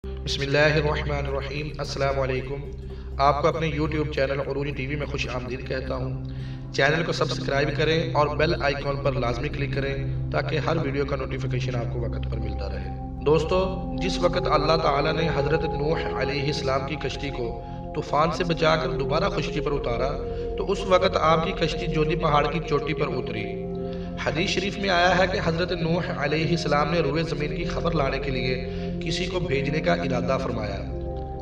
بسم اللہ الرحمن الرحیم۔ السلام علیکم۔ آپ کو اپنے یوٹیوب چینل عروج ٹی وی میں خوش آمدید کہتا ہوں۔ چینل کو سبسکرائب کریں اور بیل آئیکن پر لازمی کلک کریں تاکہ ہر ویڈیو کا نوٹیفیکیشن آپ کو وقت پر ملتا رہے۔ دوستو، جس وقت اللہ تعالیٰ نے حضرت نوح علیہ السلام کی کشتی کو طوفان سے بچا کر دوبارہ خشکی پر اتارا تو اس وقت آپ کی کشتی جودی پہاڑ کی چوٹی پر اتری۔ حدیث شریف میں آیا ہے کہ حضرت نوح علیہ السلام نے روئے زمین کی خبر لانے کے لیے کسی کو بھیجنے کا ارادہ فرمایا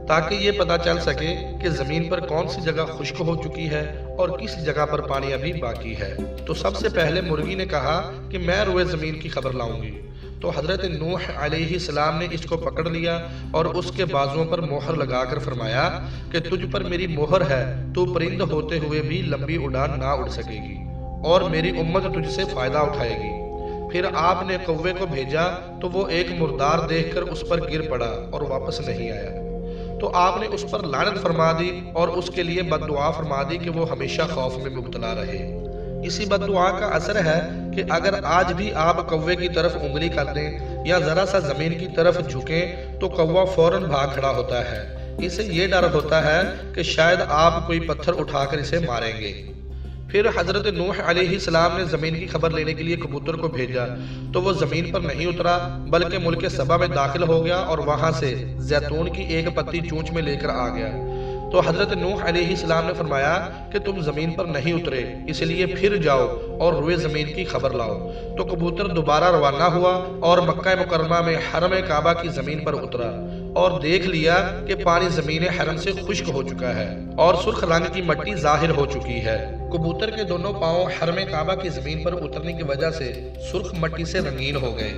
تاکہ یہ پتہ چل سکے کہ زمین پر کون سی جگہ خشک ہو چکی ہے اور کس جگہ پر پانی ابھی باقی ہے۔ تو سب سے پہلے مرغی نے کہا کہ میں روئے زمین کی خبر لاؤں گی، تو حضرت نوح علیہ السلام نے اس کو پکڑ لیا اور اس کے بازوؤں پر مہر لگا کر فرمایا کہ تجھ پر میری مہر ہے، تو پرند ہوتے ہوئے بھی لمبی اڑان نہ اڑ سکے گی اور میری امت تجھ سے فائدہ اٹھائے گی۔ پھر آپ نے کوے کو بھیجا تو وہ ایک مردار دیکھ کر اس پر گر پڑا اور واپس نہیں آیا، تو آپ نے اس پر لعنت فرما دی اور اس کے لیے بد دعا فرما دی کہ وہ ہمیشہ خوف میں مبتلا رہے۔ اسی بد دعا کا اثر ہے کہ اگر آج بھی آپ کوے کی طرف انگلی کر دیں یا ذرا سا زمین کی طرف جھکیں تو کوا فوراً بھاگ کھڑا ہوتا ہے۔ اسے یہ ڈر ہوتا ہے کہ شاید آپ کوئی پتھر اٹھا کر اسے ماریں گے۔ پھر حضرت نوح علیہ السلام نے زمین کی خبر لینے کے لیے کبوتر کو بھیجا تو وہ زمین پر نہیں اترا بلکہ ملک سبا میں داخل ہو گیا اور وہاں سے زیتون کی ایک پتی چونچ میں لے کر آ گیا۔ تو حضرت نوح علیہ السلام نے فرمایا کہ تم زمین پر نہیں اترے، اس لیے پھر جاؤ اور روئے زمین کی خبر لاؤ۔ تو کبوتر دوبارہ روانہ ہوا اور مکہ مکرمہ میں حرم کعبہ کی زمین پر اترا اور دیکھ لیا کہ پانی زمین حرم سے خشک ہو چکا ہے اور سرخ رنگ کی مٹی ظاہر ہو چکی ہے۔ کبوتر کے دونوں پاؤں حرم کعبہ کی زمین پر اترنے کی وجہ سے سرخ مٹی سے رنگین ہو گئے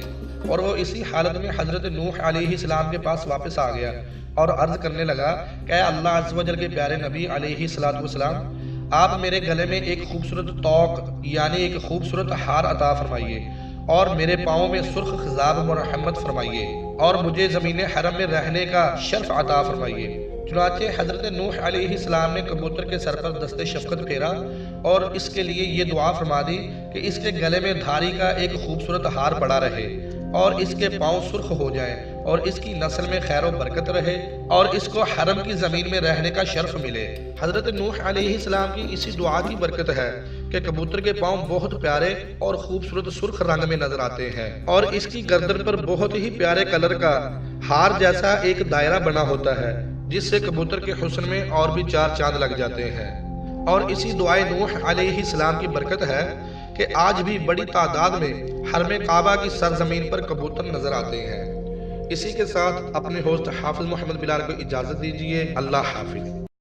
اور وہ اسی حالت میں حضرت نوح علیہ السلام کے پاس واپس آ گیا اور عرض کرنے لگا کہ اے اللہ عز و جل کے پیارے نبی علیہ السلام، آپ میرے گلے میں ایک خوبصورت توق یعنی ایک خوبصورت ہار عطا فرمائیے اور میرے پاؤں میں سرخ خضاب مرحمت فرمائیے اور مجھے زمین حرم میں رہنے کا شرف عطا فرمائیے۔ چنانچہ حضرت نوح علیہ السلام نے کبوتر کے سر پر دست شفقت پھیرا اور اس کے لیے یہ دعا فرما دی کہ اس کے گلے میں دھاری کا ایک خوبصورت ہار پڑا رہے اور اس کے پاؤں سرخ ہو جائیں اور اس کی نسل میں خیر و برکت رہے اور اس کو حرم کی زمین میں رہنے کا شرف ملے۔ حضرت نوح علیہ السلام کی اسی دعا کی برکت ہے کہ کبوتر کے پاؤں بہت پیارے اور خوبصورت سرخ رنگ میں نظر آتے ہیں اور اس کی گردن پر بہت ہی پیارے کلر کا ہار جیسا ایک دائرہ بنا ہوتا ہے جس سے کبوتر کے حسن میں اور بھی چار چاند لگ جاتے ہیں۔ اور اسی دعائے نوح علیہ السلام کی برکت ہے کہ آج بھی بڑی تعداد میں حرم کعبہ کی سرزمین پر کبوتر نظر آتے ہیں۔ اسی کے ساتھ اپنے ہوسٹ حافظ محمد بلال کو اجازت دیجیے۔ اللہ حافظ۔